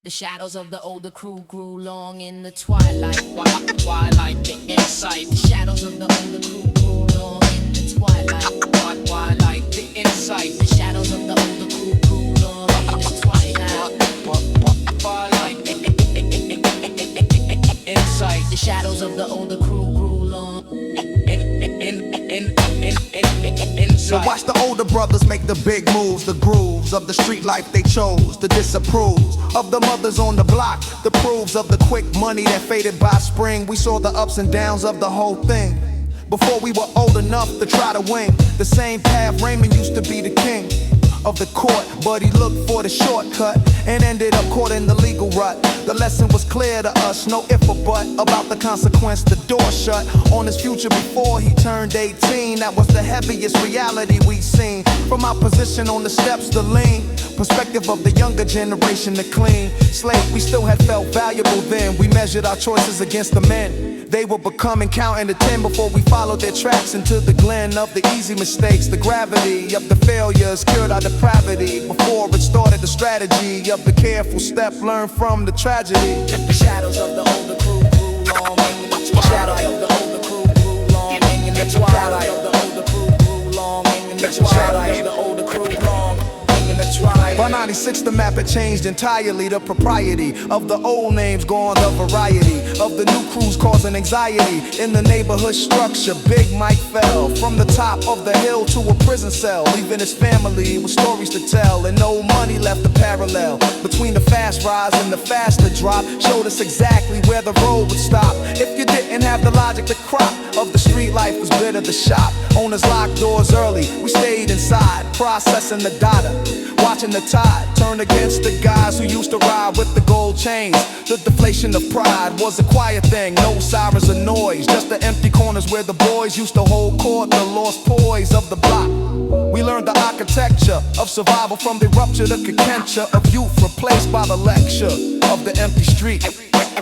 The shadows of the older crew grew long in the twilight. Twilight, the insight. The shadows of the older crew grew long in the twilight. Twilight, the insight. The shadows of the older crew grew long in the twilight. Twilight, insight. The shadows of the older crew grew long. So watch the older brothers make the big moves, the grooves of the street life they chose, the disapproves of the mothers on the block, the proofs of the quick money that faded by spring. We saw the ups and downs of the whole thing before we were old enough to try to win. The same path Raymond used to be the king of the court, but he looked for the shortcut and ended up caught in the legal rut. The lesson was clear to us, no if or but about the consequence. The door shut on his future before he turned 18. That was the heaviest reality we seen. From our position on the steps, the lean perspective of the younger generation, the clean slate. We still had felt valuable then. We measured our choices against the men they were becoming, counting to 10 before we followed their tracks into the glen of the easy mistakes. The gravity of the failures cured our depravity before it started. The strategy of the careful step learned from the tragedy. The shadows of the older crew grew long in the twilight. Of the older crew grew long in the twilight. Of the older crew grew long in the twilight. Of the older crew long in the twilight. By 96 the map had changed entirely. The propriety of the old names gone, the variety of the new crews causing anxiety in the neighborhood structure. Big Mike fell from the top of the hill to a prison cell, leaving his family with stories to tell, and no money left to parallel between the fast rise and the faster drop. Showed us exactly where the road would stop if you didn't have the logic. The crop of the street life was bitter. The shop owners locked doors early. We stayed inside, processing the data, watching the tide turn against the guys who used to ride with the gold chains. The deflation of pride was a quiet thing, no sirens or noise, just the empty corners where the boys used to hold court. The lost poise of the block. We learned the architecture of survival from the rupture, the cakentia of youth replaced by the lecture of the empty street.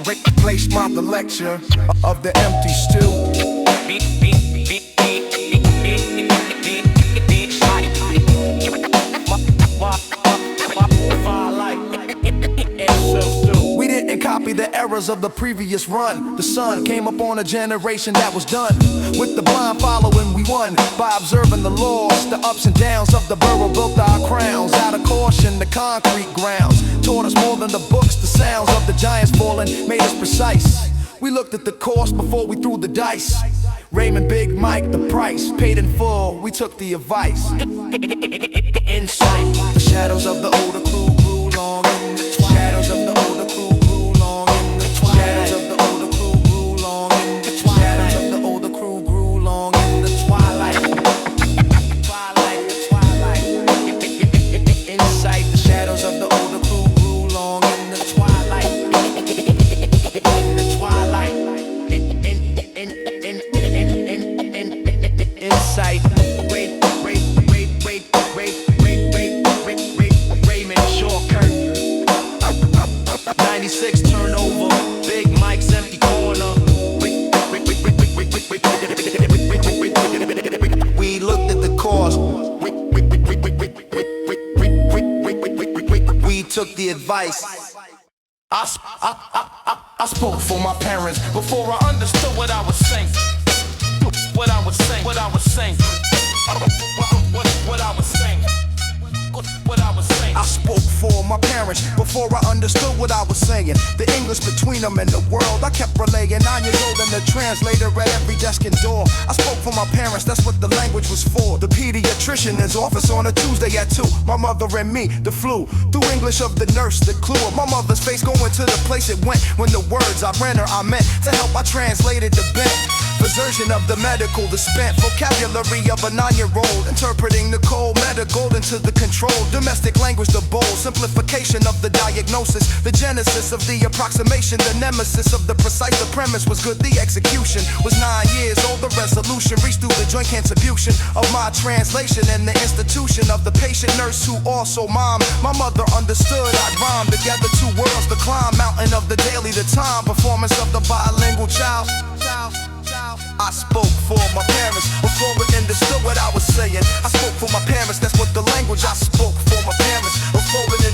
Replaced by the lecture of the empty stew. We didn't copy the errors of the previous run. The sun came upon a generation that was done with the blind following. We won by observing the laws. The ups and downs of the borough built our crowns. Out of caution, the concrete grounds taught us more than the books. The sounds of the giants falling made us precise. We looked at the cost before we threw the dice. Raymond, Big Mike, the price paid in full. We took the advice. Insight. The shadows of the older crew grew long in the twilight. Shadows of the older crew grew long in the twilight. Shadows of the older crew grew long in the twilight. Shadows of the older crew grew long in the twilight. Twilight, twilight. Insight. The shadows of the older crew grew long in the twilight. In the twilight. Insight. Raymond Shortkirk. 96 turnover. Big Mike's empty corner. We looked at the cost. We took the advice. I spoke for my parents before I understood what I was saying. What I was saying. What I was saying. What I was saying. What I was saying. I spoke for my parents before I understood what I was saying. The English between them and the world I kept relaying. 9 years old and the translator at every desk and door. I spoke for my parents, that's what the language was for. The pediatrician in his office on a Tuesday at 2. My mother and me, the flu. Through English of the nurse, the clue of my mother's face going to the place it went. When the words I ran her, I meant to help, I translated the bent version of the medical, the spent vocabulary of a 9-year-old, interpreting the cold medical into the controlled domestic language, the bold simplification of the diagnosis, the genesis of the approximation, the nemesis of the precise. The premise was good, the execution was 9 years old. The resolution reached through the joint contribution of my translation and the institution of the patient nurse who also mom. My mother understood I rhymed together two worlds, the climb mountain of the daily, the time performance of the bilingual child. I spoke for my parents before it understood what I was saying. I spoke for my parents, that's what the language I spoke for my parents before it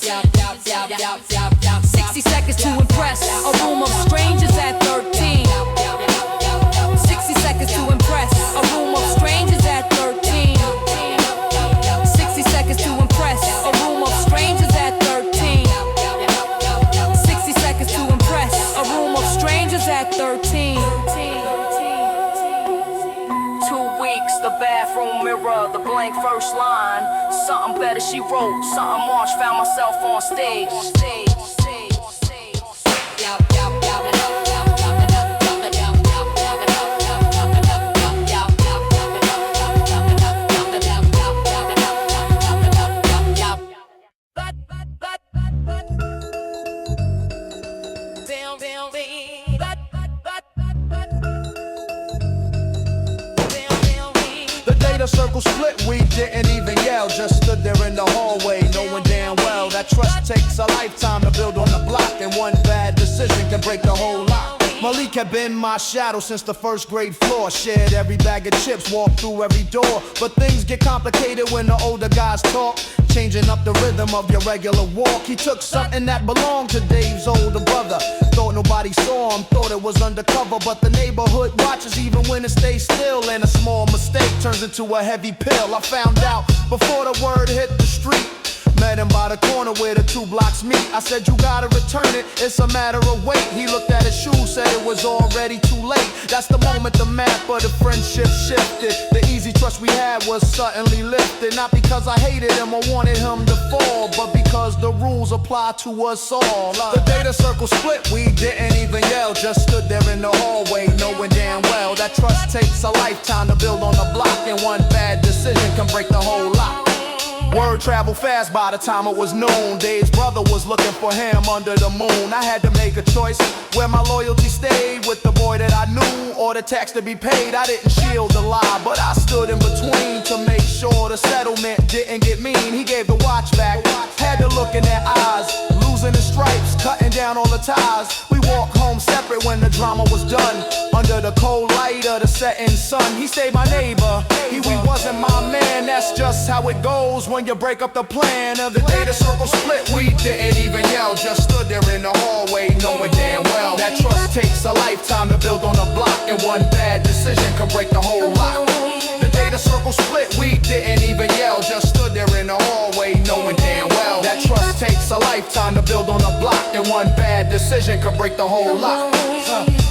60 seconds to impress a room of strangers at 13. 60 seconds to impress a room of strangers at 13. 60 seconds to impress a room of strangers at 13. 60 seconds to impress a room of strangers at 13. 2 weeks, the bathroom mirror, the blank first line. Something better she wrote, something March, found myself on stage. The data circle split, we didn't even yell. Just stood there in the hallway, knowing damn well that trust takes a lifetime to build on the block, and one bad decision can break the whole lot. Malik had been my shadow since the first grade floor. Shared every bag of chips, walked through every door. But things get complicated when the older guys talk, changing up the rhythm of your regular walk. He took something that belonged to Dave's older brother. Thought nobody saw him, thought it was undercover. But the neighborhood watches even when it stays still, and a small mistake turns into a heavy pill. I found out before the word hit the street. Met him by the corner where the 2 blocks meet. I said, you gotta return it, it's a matter of weight. He looked at his shoes, said it was already too late. That's the moment the map of the friendship shifted. The easy trust we had was suddenly lifted. Not because I hated him or wanted him to fall, but because the rules apply to us all. The data circle split, we didn't even yell. Just stood there in the hallway, knowing damn well that trust takes a lifetime to build on the block, and one bad decision can break the whole lot. Word traveled fast by the time it was noon. Dave's brother was looking for him under the moon. I had to make a choice where my loyalty stayed, with the boy that I knew or the tax to be paid. I didn't shield the lie, but I stood in between to make sure the settlement didn't get mean. He gave the watch back, had to look in their eyes, losing the stripes, cutting down all the ties. We walked home separate when the drama was done, under the cold light of the setting sun. He stayed my neighbor, he wasn't my man. That's just how it goes when you break up the plan of the data circle split. We didn't even yell, just stood there in the hallway, knowing damn well that trust takes a lifetime to build on a block, and one bad decision can break the whole lot. The data circle split, we didn't even yell, just stood there in the hallway, knowing damn well that trust takes a lifetime to build on a block, and one bad decision can break the whole lot.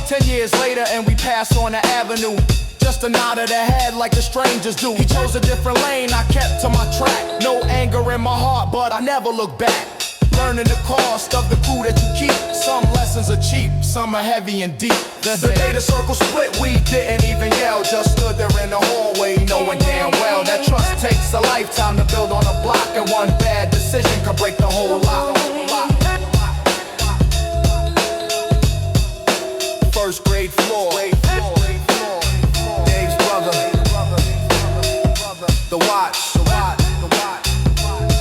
10 years later and we pass on the avenue, just a nod of the head like the strangers do. He chose a different lane, I kept to my track. No anger in my heart, but I never look back. Learning the cost of the crew that you keep. Some lessons are cheap, some are heavy and deep. The data circle split, we didn't even yell. Just stood there in the hallway, knowing damn well that trust takes a lifetime to build on a block, and one bad decision can break the whole lot. First grade floor, Dave's brother, the watch,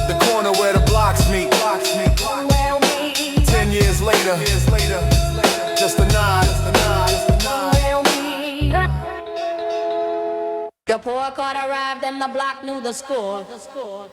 the corner where the blocks meet. 10 years later, just a nod. The poor court arrived and the block knew the score. The poor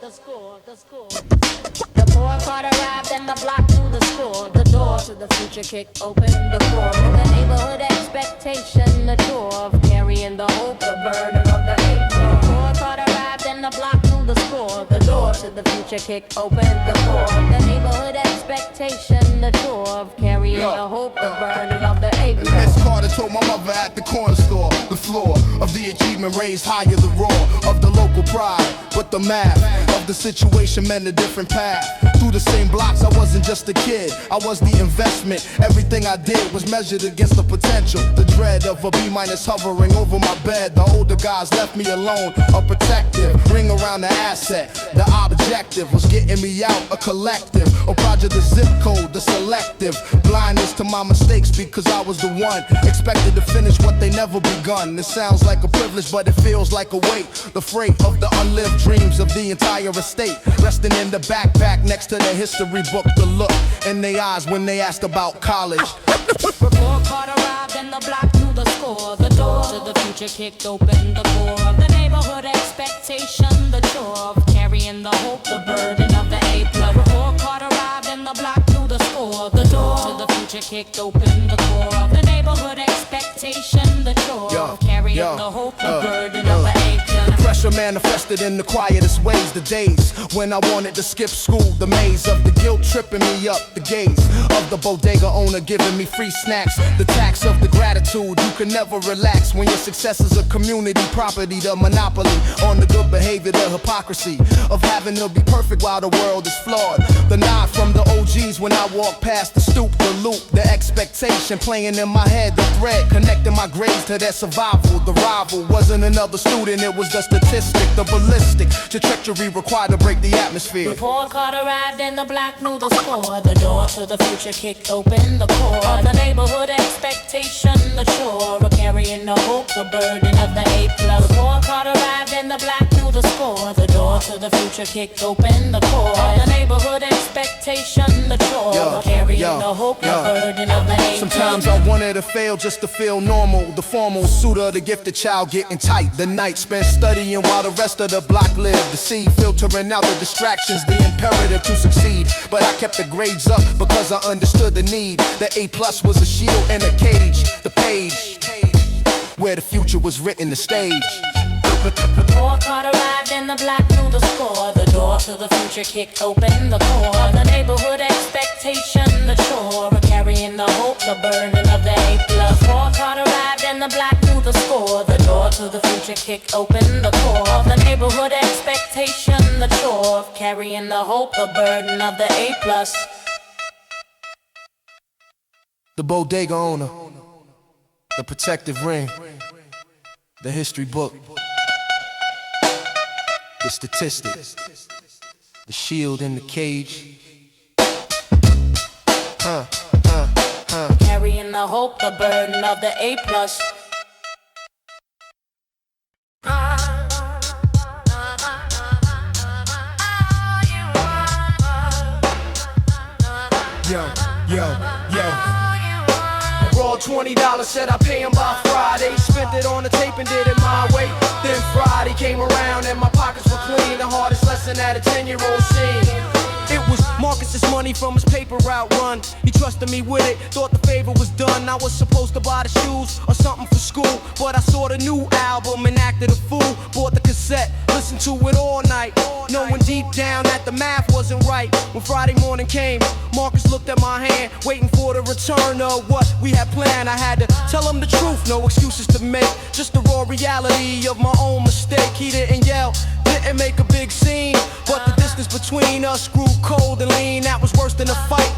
court arrived and the block knew the score. The door to the future kicked open the door. The neighborhood expectation, the door of carrying the hope, the burden of the hate. The poor court arrived and the block knew the score. The door to the future kicked open the door. The neighborhood expectation, the door of carrying the hope, the burden of the hate. Miss Carter told my mother at the corner store, the floor of the achievement raised higher the roar of the local pride. But the math of the situation meant a different path. Through the same blocks, I wasn't just a kid, I was the investment. Everything I did was measured against the potential. The dread of a B- hovering over my bed. The older guys left me alone, a protective ring around the asset. The objective was getting me out, a collective. A project, the zip code, the selective. Blindness to my mistakes because I was the one expected to finish what they never begun. It sounds like a privilege, but it feels like a weight. The freight of the unlived dreams of the entire estate, resting in the backpack next to the history book. The look in their eyes when they asked about college. Report card arrived and the block knew the score. The door to the future kicked open the core of the neighborhood expectation. The chore of carrying the hope, the burden of the A+. Report card arrived future kicked open the core of the neighborhood expectation, the chore of carrying the hope, the burden of the acre. Pressure manifested in the quietest ways. The days when I wanted to skip school, the maze of the guilt tripping me up, the gaze of the bodega owner giving me free snacks, the tax of the gratitude. You can never relax when your success is a community property, the monopoly on the good behavior, the hypocrisy of having to be perfect while the world is flawed. The nod from the OGs when I walk past the stoop, the loop, the expectation playing in my head, the thread connecting my grades to their survival. The rival wasn't another student, it was the statistic, the ballistic trajectory required to break the atmosphere. Before card arrived and the black knew the score, the door to the future kicked open the core of the neighborhood expectation, the chore of carrying the hope, the burden of the A+. Before card arrived and the black knew the score, the door to the future kicked open the core of the neighborhood expectation, the chore of carrying the hope, the burden of the A+. Sometimes I wanted to fail just to feel normal. The formal suit of the gifted child getting tight. The night spent studying while the rest of the block lived. The seed filtering out the distractions, the imperative to succeed. But I kept the grades up because I understood the need. The A+ was a shield and a cage, the page where the future was written, the stage. Before card arrived and the black knew the score, the door to the future kicked open the core of the neighborhood expectation, the chore of carrying the hope, the burden of the A+. Before card arrived and the black knew the score, the door to the future kicked open the core of the neighborhood expectation, the chore of carrying the hope, the burden of the A+. The bodega owner, the protective ring, the history book, the statistics, the shield in the cage. Carrying the hope, the burden of the A+. Yo. Raw $20, said I pay him by Friday. Spent it on the tape and did it my way. Then Friday came around and my pockets were clean. The hardest lesson that a 10-year-old seen. It was Marcus's money from his paper route run. He trusted me with it, thought the favor was done. I was supposed to buy the shoes or something for school, but I saw the new album and acted a fool. Bought the cassette, listened to it all night, knowing deep down that the math wasn't right. When Friday morning came, Marcus looked at my hand, waiting for the return of what we had planned. I had to tell him the truth, no excuses to make, just the raw reality of my own mistake. He didn't yell, didn't make a big scene, but the distance between us grew cold and lean. That was worse than a fight,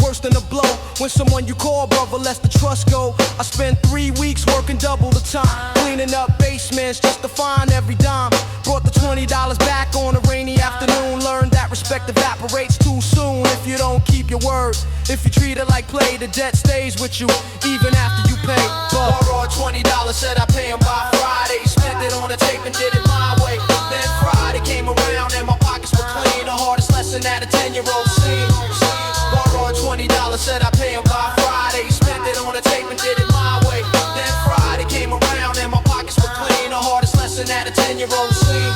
worse than a blow. When someone you call brother lets the trust go. I spent 3 weeks working double the time, cleaning up basements just to find every dime. Brought the $20 back on a rainy afternoon. Learned that respect evaporates too soon if you don't keep your word. If you treat it like play, the debt stays with you even after you pay. Borrowed $20, said I pay him by Friday. Spent it on the tape and did it my way. Then Friday came around and my pockets were clean. The hardest lesson that a 10-year-old seen. Borrowed $20, said I pay him by Friday. Spent it on the tape and did it my way. Then Friday came around and my pockets were clean. The hardest lesson that a 10-year-old seen.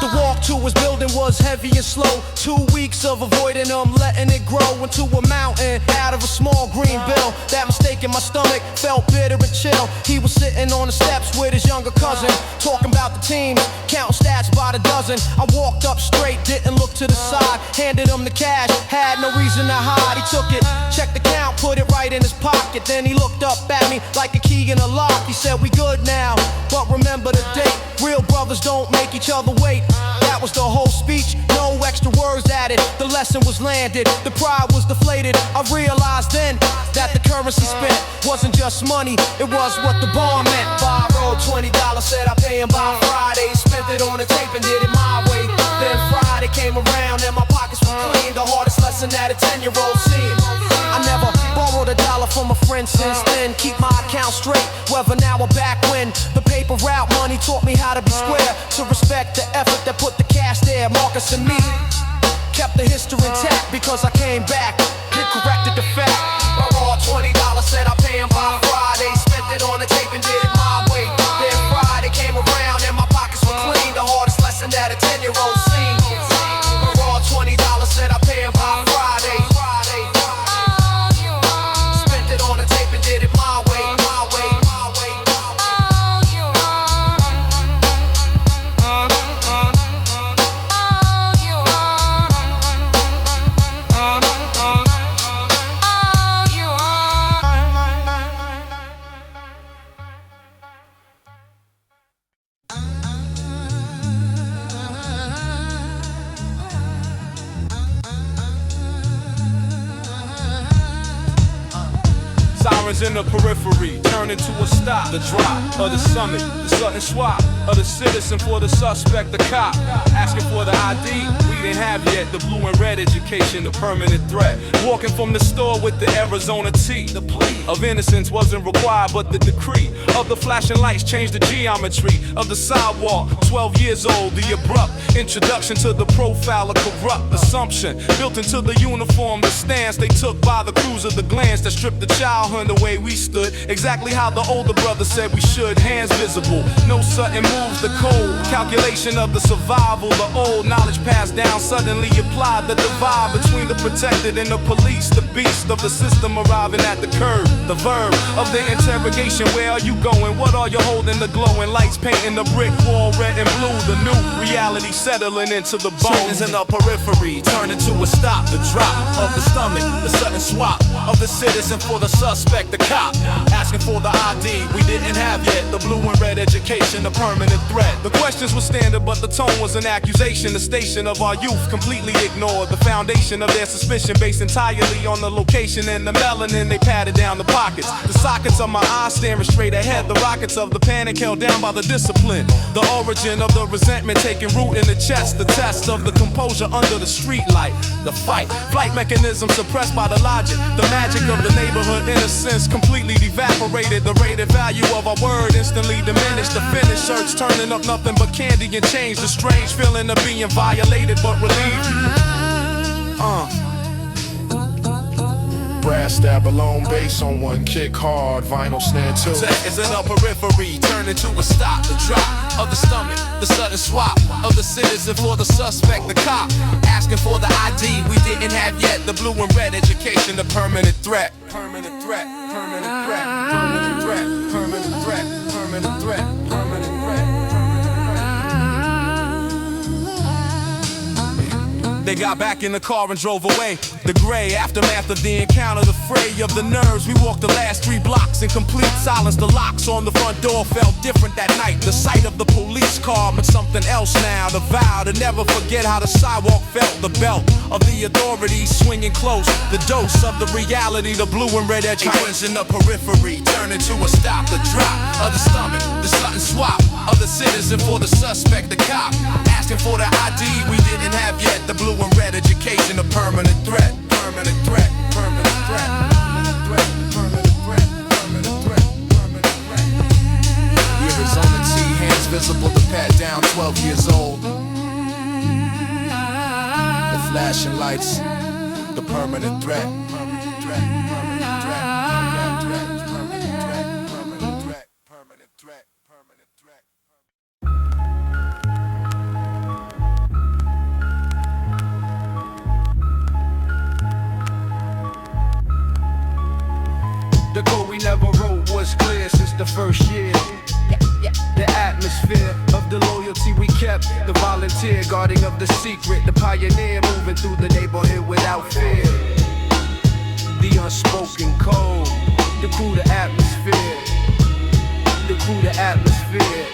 The walk to his building was heavy and slow. 2 weeks of avoiding him, letting it grow into a mountain out of a small green bill. That mistake in my stomach felt bitter and chill. He was sitting on the steps with his younger cousin, talking about the team, counting stats by the dozen. I walked up straight, didn't look to the side, handed him the cash, had no reason to hide. He took it, checked the count, put it right in his pocket. Then he looked up at me like a key in a lock. He said, we good now, but remember the date. Real brothers don't make each other wait. That was the whole speech, no extra words added. The lesson was landed, the pride was deflated. I realized then that the currency spent wasn't just money, it was what the bond meant. Borrowed $20, said I pay him by Friday. Spent it on the tape and did it my way. Then Friday came around and my pockets were clean. The hardest lesson that a 10-year-old seen. I never borrowed a dollar from a friend since then. Keep my account straight, whether now or back when. The paper route money taught me how to be square, to respect the effort that put the cash there. Marcus and me kept the history intact because I came back and corrected the fact. I borrowed $20, said I pay him by Friday. Spent it on the tape and did it my way. Then Friday came around and my pockets were clean. The hardest lesson that a 10-year-old seen. I borrowed $20, said I pay him by Friday. Terrans in the periphery, turning to a stop. The drop of the summit, the sudden swap of the citizen for the suspect, the cop. Asking for the ID, we didn't have yet. The blue and red education, the permanent threat. Walking from the store with the Arizona tea. The plea of innocence wasn't required, but the decree of the flashing lights changed the geometry of the sidewalk. 12 years old, the abrupt introduction to the profile of corrupt assumption built into the uniform, the stance they took by the crews of the glance that stripped the childhood the way we stood. Exactly how the older brother said we should. Hands visible, no sudden moves, the code calculation of the survival. The old knowledge passed down, suddenly applied. The divide between the protected and the police. The beast of the system arriving at the curb. The verb of the interrogation. Where are you going? What are you holding? The glowing lights painting the brick wall red and blue. The new reality settling into the bones in the periphery, turning to a stop. The drop of the stomach, the sudden swap of the citizen for the suspect, the cop. Asking for the ID we didn't have yet. The blue and red education, a permanent threat. The questions were standard, but the tone was an accusation. The station of our youth completely ignored. The foundation of their suspicion based entirely on the location and the melanin they patted down the pockets. The sockets of my eyes staring straight ahead. The rockets of the panic held down by the discipline. The origin of the resentment taking root in the chest. The test of the composure under the street light. The fight, flight mechanism suppressed by the logic. The magic of the neighborhood innocence completely evaporated. The rated value of our word instantly diminished. The finished search turning up nothing but candy and change. The strange feeling of being violated but relieved. Brass stab alone, bass on one, kick hard, vinyl snare two. Is in a periphery, turning to a stop. The drop of the stomach, the sudden swap of the citizen for the suspect, the cop. Asking for the ID we didn't have yet. The blue and red education, the permanent threat. Permanent threat, permanent threat, permanent threat, permanent threat, permanent threat, permanent threat. They got back in the car and drove away. The gray aftermath of the encounter, the fray of the nerves. We walked the last 3 blocks in complete silence. The locks on the front door felt different that night. The sight of the police car meant something else now. The vow to never forget how the sidewalk felt. The belt of the authorities swinging close. The dose of the reality, the blue and red education in the periphery, turning to a stop. The drop of the stomach, the sudden swap of the citizen for the suspect, the cop. Asking for the ID we didn't have yet. The blue and red education, a permanent threat. Permanent threat, permanent threat, permanent threat, permanent threat, permanent threat, permanent threat. The Arizona T, hands visible to pat down, 12 years old. The flashing lights, the permanent threat. Permanent threat, permanent threat, permanent threat, permanent threat, permanent threat, permanent threat, permanent threat. The code we never wrote was clear since the first year. The atmosphere of the loyalty we kept. The volunteer guarding of the secret. The pioneer moving through the neighborhood without fear. The unspoken code. The crew, the atmosphere. The crew, the atmosphere,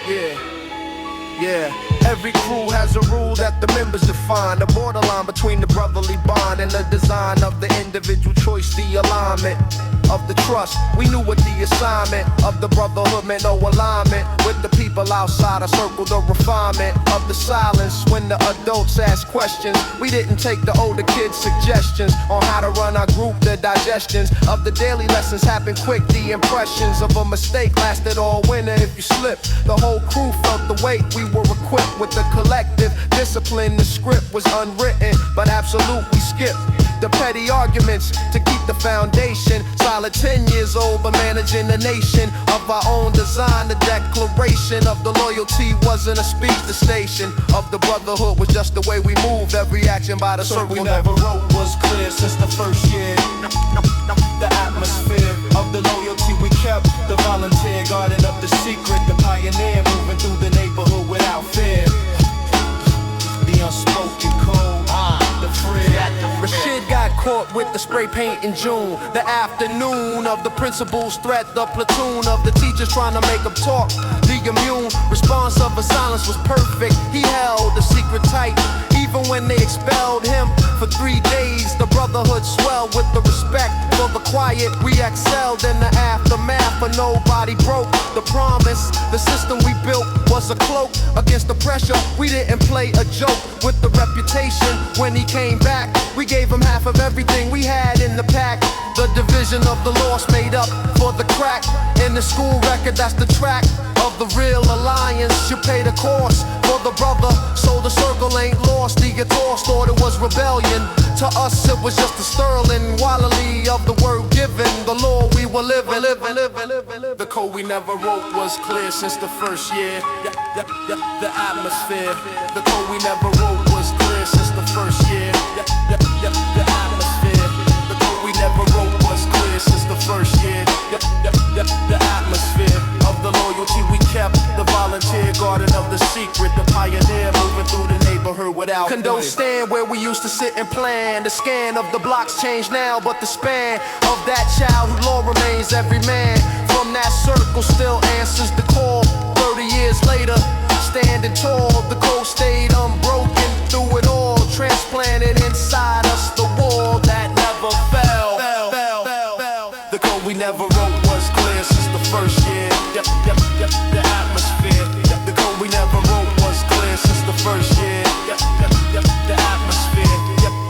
yeah. Every crew has a rule that the members define. The borderline between the brotherly bond and the design of the individual choice, the alignment of the trust. We knew what the assignment of the brotherhood meant, no alignment with the people outside. I circled the refinement of the silence when the adults asked questions. We didn't take the older kids' suggestions on how to run our group. The digestions of the daily lessons happened quick. The impressions of a mistake lasted all winter. If you slipped, the whole crew felt the weight. We were equipped with the collective discipline. The script was unwritten, but absolutely skipped the petty arguments to keep the foundation solid. 10 years old, but managing the nation of our own design. The declaration of the loyalty wasn't a speech. The station of the brotherhood was just the way we moved. Every action by the circle we never wrote was clear since the first year. The atmosphere of the loyalty we kept. The volunteer guarding up the secret. The pioneer moving through the neighborhood without fear. The unspoken code, the free. Rashid got caught caught with the spray paint in June. The afternoon of the principal's threat, the platoon of the teachers trying to make them talk. The immune response of a silence was perfect. He held the secret tight, even when they expelled him. For 3 days, the brotherhood swelled with the respect for the quiet. We excelled in the aftermath, but nobody broke the promise. The system we built was a cloak against the pressure. We didn't play a joke with the reputation. When he came back, we gave him half of everything we had in the pack. The division of the lost made up for the crack. In the school record, that's the track of the real alliance. You pay the cost for the brother, so the circle ain't lost. The Ethos thought it was rebellion. To us, it was just a sterling quality of the word given. The law we were living. The code we never wrote was clear since the first year. The atmosphere. The code we never wrote was clear since the first year. The atmosphere. The code we never wrote was clear since the first year. The atmosphere of the loyalty we kept. The volunteer guardian of the secret. The pioneer moving through the neighborhood without condo stand where we used to sit and plan. The scan of the blocks changed now, but the span of that childhood law remains every man. From that circle still answers the call. 30 years later, standing tall, the code stayed unbroken through it all. Transplanted inside us the wall that never fell. The code we never wrote was clear since the first year. The atmosphere. The code we never wrote was clear since the first year. The atmosphere. The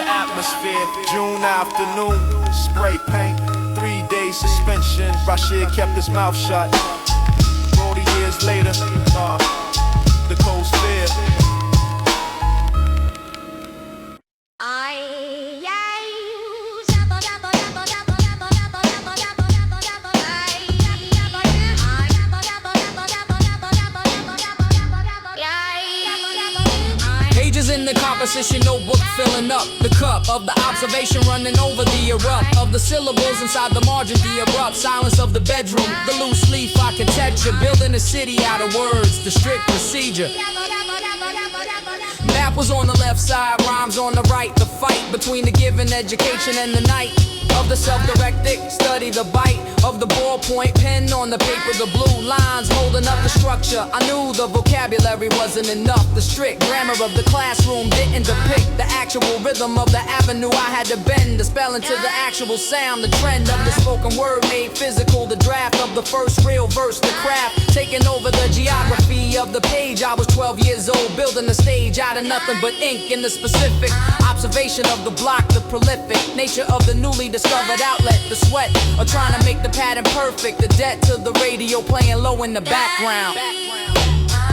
atmosphere. June afternoon, spray paint, 3-day suspension. Rashid kept his mouth shut. 40 years later, the code's fair. In the composition notebook filling up the cup of the observation running over the erupt of the syllables inside the margin, the abrupt silence of the bedroom, the loose leaf architecture, building a city out of words, the strict procedure. Map was on the left side, rhymes on the right, the fight between the given education and the night of the self-directed, study the bite of the ballpoint pen on the paper, the blue lines holding up the structure. I knew the vocabulary wasn't enough. The strict grammar of the classroom didn't depict the actual rhythm of the avenue I had to bend. The spelling to the actual sound, the trend of the spoken word made physical. The draft of the first real verse, the craft taking over the geography of the page. I was 12 years old, building the stage out of nothing but ink in the specific observation of the block, the prolific nature of the newly discovered outlet, the sweat of trying to make the pattern perfect, the debt to the radio playing low in the background.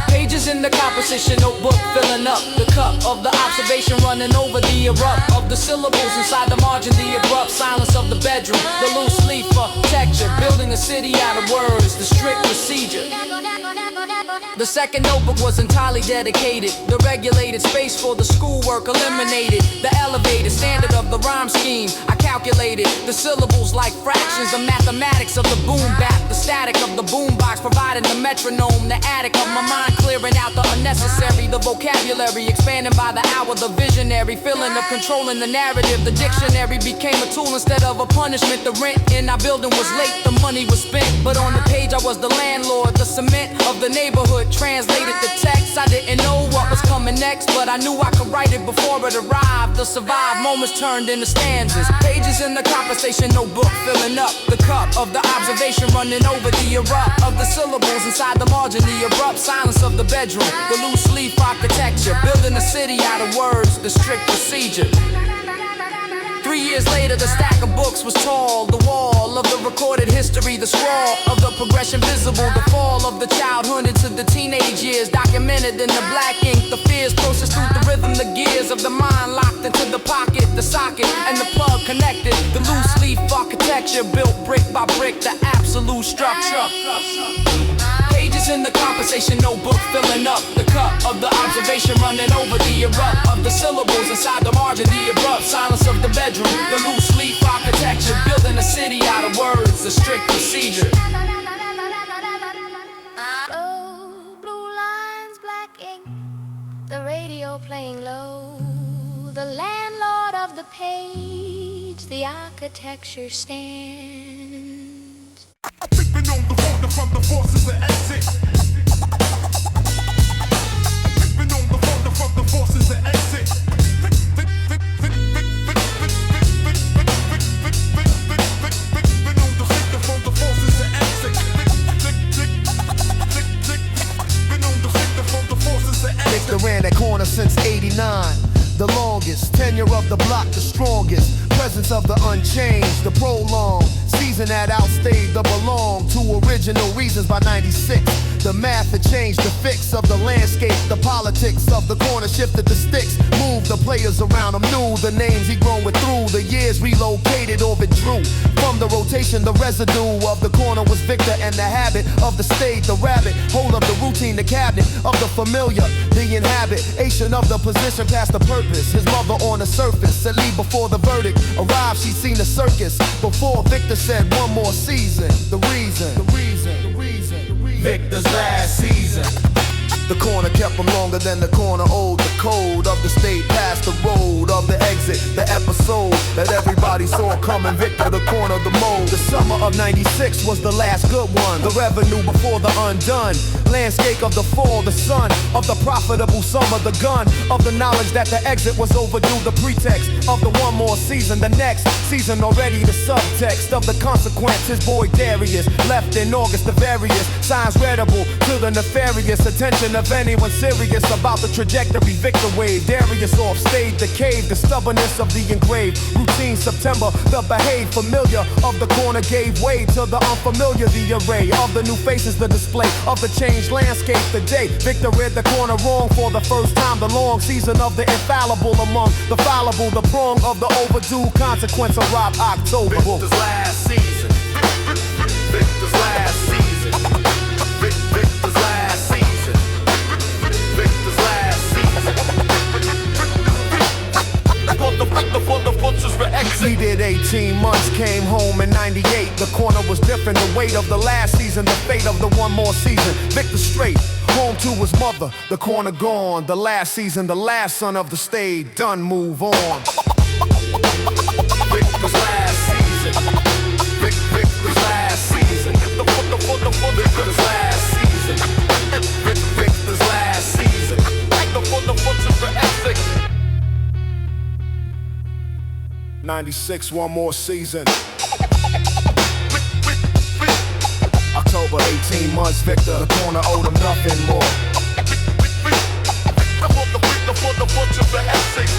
Pages in the composition notebook filling up the cup of the observation running over the erupt of the syllables inside the margin, the abrupt silence of the bedroom, the loose leaf texture, building a city out of words, the strict procedure. The second notebook was entirely dedicated. The regulated space for the schoolwork eliminated. The elevated standard of the rhyme scheme. I calculated the syllables like fractions. The mathematics of the boom bap. The static of the boombox providing the metronome. The attic of my mind clearing out the unnecessary. The vocabulary expanding by the hour. The visionary feeling of controlling the narrative. The dictionary became a tool instead of a punishment. The rent in our building was late. The money was spent. But on the page I was the landlord. The cement of the neighborhood translated the text. I didn't know what was coming next, but I knew I could write it before it arrived. The survived moments turned into stanzas. Pages in the conversation notebook filling up the cup of the observation running over the erupt of the syllables inside the margin, the abrupt silence of the bedroom, the loose leaf architecture, building a city out of words, the strict procedure. 3 years later, the stack of books was tall. The wall of the recorded history, the scrawl of the progression visible. The fall of the childhood into the teenage years, documented in the black ink. The fears processed through the rhythm, the gears of the mind locked into the pocket, the socket, and the plug connected. The loose leaf architecture built brick by brick, the absolute structure. Pages in the conversation notebook filling up the cup of the observation running over the erupt of the syllables inside the margin, the abrupt silence of the bedroom, the loose leaf architecture, building a city out of words, the strict procedure. the radio playing low, the landlord of the page, the architecture stands. Been on the phone from the forces of exit. Been on the phone from the forces of exit. Victor ran that corner since '89. The longest tenure of the block, the strongest presence of the unchanged, the prolonged season that outstayed the belong to original reasons by '96. The math had changed the fix of the landscape, the politics of the corner shifted the sticks, moved the players around him, knew the names he grown with through the years, relocated or withdrew from the rotation. The residue of the corner was Victor and the habit of the state, the rabbit hold of the routine, the cabinet of the familiar, the inhabitation of the position past the purpose. His mother on the surface said leave before the verdict arrived. She'd seen the circus before Victor said one more season. The reason. Victor's last season. The corner kept him longer than the corner owed. The code of the state past the road of the exit. The episode that everybody saw coming. Victor, the corner, the mold. The summer of '96 was the last good one. The revenue before the undone. Landscape of the fall, the sun of the profitable summer. The gun of the knowledge that the exit was overdue. The pretext of the one more season. The next season already the subtext of the consequences. Boy Darius left in August. The various signs readable to the nefarious attention of anyone serious about the trajectory. Victor wave, Darius off stage, the cave, the stubbornness of the engraved routine. September, the behave familiar of the corner gave way to the unfamiliar. The array of the new faces, the display of the changed landscape. The day Victor read the corner wrong for the first time. The long season of the infallible among the fallible. The prong of the overdue consequence of Rob October. Victor's last season. Victor's last season. Victor's last season. Victor's last season. He did 18 months, came home in '98. The corner was different, the weight of the last season, the fate of the one more season. Victor straight, home to his mother, the corner gone. The last season, the last son of the state, done, move on. Victor's last season. Victor's last season. Victor's last season. Victor's last season. The forces of exit. '96, one more season. October, 18 months, Victor, the corner owed him nothing more. The forces of exit.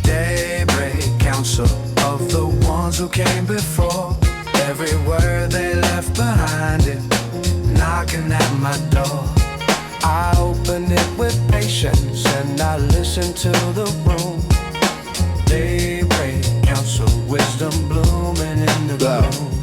Daybreak Council of the ones who came before. Every word they left behind it, knocking at my door. I open it with patience and I listen to the room. Daybreak Council, wisdom blooming in the room.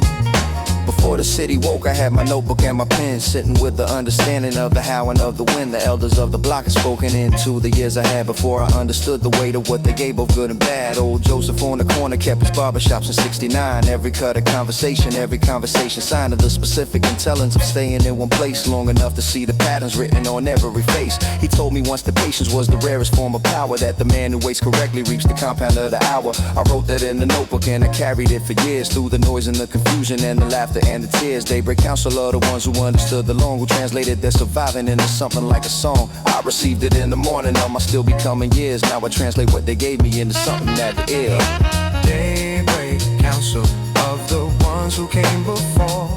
Before the city woke, I had my notebook and my pen, sitting with the understanding of the how and of the when. The elders of the block had spoken into the years I had before I understood the weight of what they gave, both good and bad. Old Joseph on the corner kept his barbershops in '69. Every cut of conversation, every conversation sign of the specific intelligence of staying in one place long enough to see the patterns written on every face. He told me once the patience was the rarest form of power, that the man who waits correctly reaps the compound of the hour. I wrote that in the notebook and I carried it for years, through the noise and the confusion and the laughter and the tears. Daybreak Council are the ones who understood the long, who translated their surviving into something like a song. I received it in the morning of my still becoming years. Now I translate what they gave me into something that is. Daybreak Council of the ones who came before.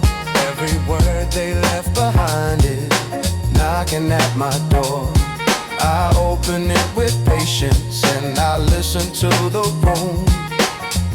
Every word they left behind it, knocking at my door. I open it with patience and I listen to the room.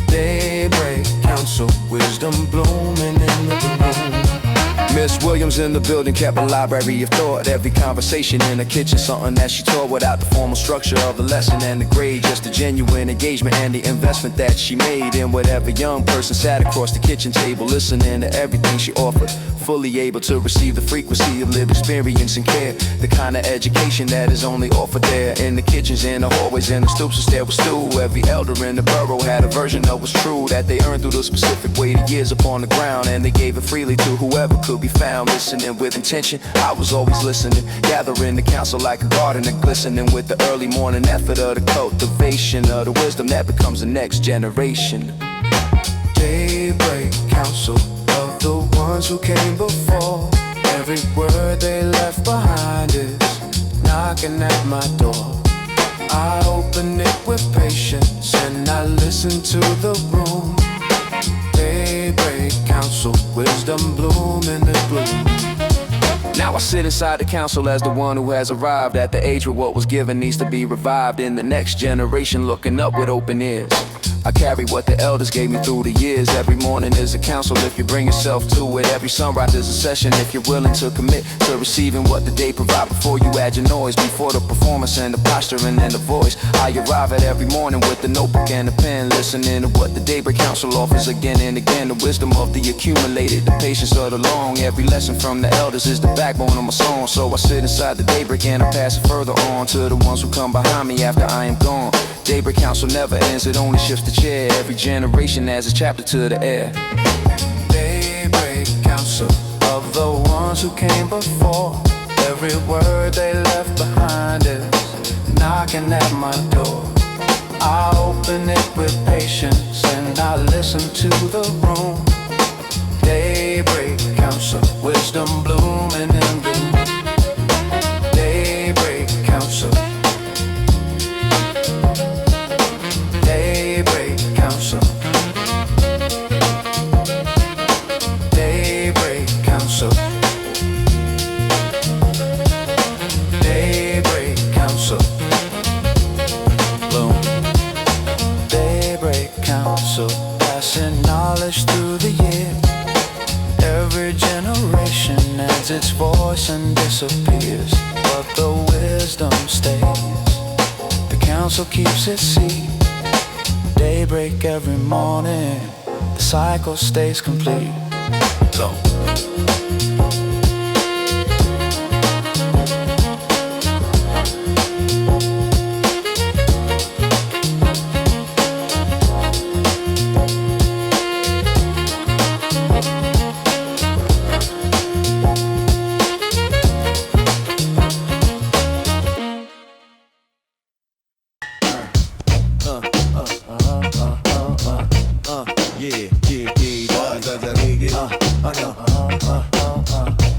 Daybreak Council, wisdom blooming in the room. Miss Williams in the building kept a library of thought. Every conversation in the kitchen, something that she taught without the formal structure of the lesson and the grade. Just the genuine engagement and the investment that she made in whatever young person sat across the kitchen table, listening to everything she offered. Fully able to receive the frequency of lived experience and care. The kind of education that is only offered there. In the kitchens, in the hallways, in the stoops, and there was stew. Every elder in the borough had a version of what's true that they earned through the specific weight of years upon the ground. And they gave it freely to whoever could be found. Listening with intention, I was always listening. Gathering the council like a gardener, glistening with the early morning effort of the cultivation of the wisdom that becomes the next generation. Daybreak Council of the ones who came before. Every word they left behind is knocking at my door. I open it with patience and I listen to the room. Daybreak Council, wisdom bloom in the gloom. Now I sit inside the council as the one who has arrived at the age where what was given needs to be revived. In the next generation, looking up with open ears. I carry what the elders gave me through the years. Every morning is a council if you bring yourself to it. Every sunrise is a session if you're willing to commit to receiving what the day provides. Before you add your noise, before the performance and the posturing and the voice, I arrive at every morning with the notebook and the pen, listening to what the Daybreak Council offers again and again. The wisdom of the accumulated, the patience of the long. Every lesson from the elders is the backbone of my song. So I sit inside the Daybreak and I pass it further on to the ones who come behind me after I am gone. Daybreak Council never ends, it only shifts the chair. Every generation adds a chapter to the air. Daybreak Council of the ones who came before. Every word they left behind is knocking at my door. I open it with patience and I listen to the room. Daybreak Council, wisdom blooming in bloom. Daybreak Council. Daybreak Council. Daybreak Council. Daybreak Council. Bloom. Daybreak Council, passing knowledge through the years. Every generation adds its voice and disappears, but the wisdom stays. The council keeps its seat. Daybreak every morning, the cycle stays complete. So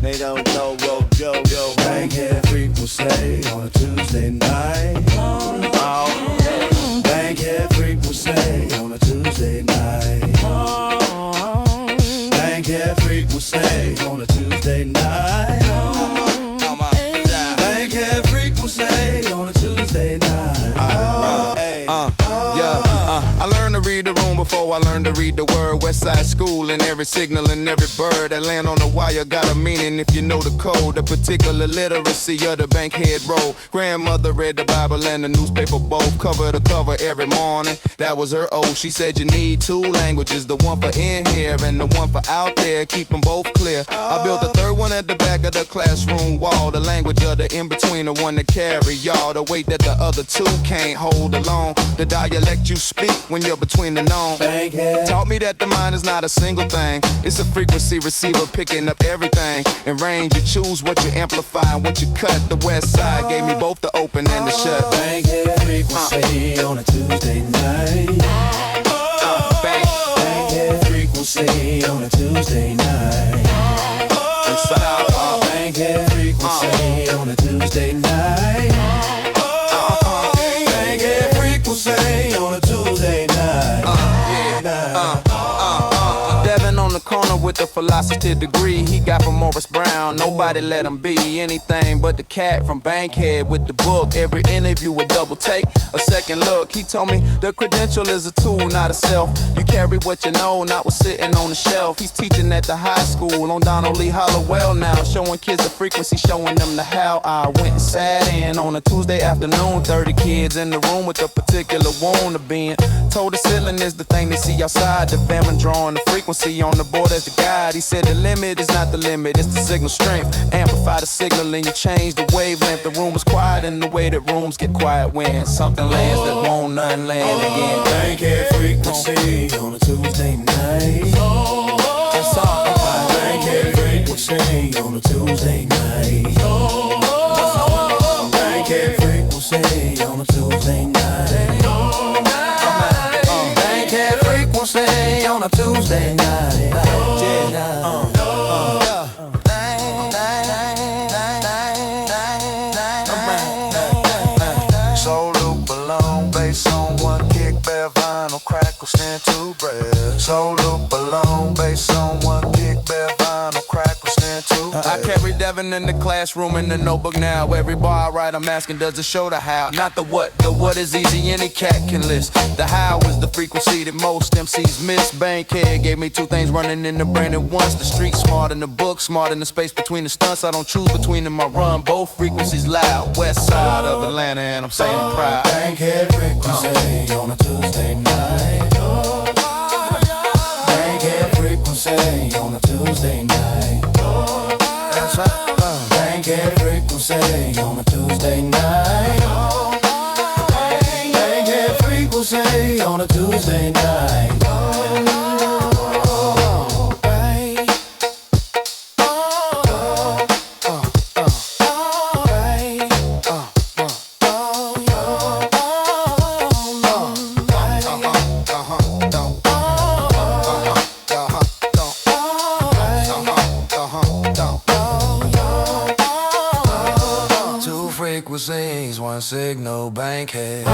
They don't know, yo, Bankhead Frequency on a Tuesday night. Bankhead Frequency on a Tuesday night. Bankhead Frequency on a Tuesday night. Bankhead Frequency on a Tuesday night. I learned to read the room before I learned to read the word. Westside School and every signal and every bird that land on the wire got a meaning if you know the code. The particular literacy of the Bankhead roll. Grandmother read the Bible and the newspaper both, cover to cover every morning. That was her oath. She said you need two languages, the one for in here and the one for out there. Keep them both clear. I built a third one at the back of the classroom wall. The language of the in-between, the one that carry y'all. The weight that the other two can't hold alone. The dialect you speak when you're between the known. Bankhead Taught me that the mind is not a single thing. It's a frequency receiver picking up everything. In range you choose what you amplify and what you cut. The west side gave me both the open and the shut. Bankhead Frequency on a Tuesday night. Bankhead Frequency on a Tuesday night. Bankhead Frequency on a Tuesday night. Bankhead Frequency on a Tuesday night. Devin on the corner with with a philosophy degree he got from Morris Brown. Nobody let him be anything but the cat from Bankhead with the book. Every interview a double take, a second look. He told me the credential is a tool, not a self. You carry what you know, not what's sitting on the shelf. He's teaching at the high school on Donald Lee Hollowell now, showing kids the frequency, showing them the how. I went and sat in on a Tuesday afternoon, 30 kids in the room with a particular wound to be in. Told the ceiling is the thing they see outside the bam and drawing the frequency on the board as the guide. He said the limit is not the limit, it's the signal strength. Amplify the signal and you change the wavelength. The room is quiet in the way that rooms get quiet when something lands that won't none land again. Bankhead Frequency on a Tuesday night. That's all about Bankhead Frequency on a Tuesday night. Bankhead Frequency on a Tuesday night. Bankhead Frequency on a Tuesday night. Soul loop alone, bass on one kick, bare vinyl, crackle, stand to breath. Soul loop alone, bass on one kick, bare vinyl, crackle, stand to breath. I carry Devin in the classroom in the notebook now. Every bar I write, I'm asking, does it show the how? Not the what. The what is easy, any cat can list. The how is the frequency that most MCs miss. Bankhead gave me two things running in the brain at once. The street smart in the book, smart in the space between the stunts. I don't choose between them, I run both frequencies loud. West side of Atlanta, and I'm saying proud. Bankhead Frequency on a Tuesday night. Bankhead Frequency on a Tuesday night. That's right. Bankhead Frequency on a Tuesday night. Bankhead Frequency on a Tuesday night. Two frequencies, one signal, Bankhead.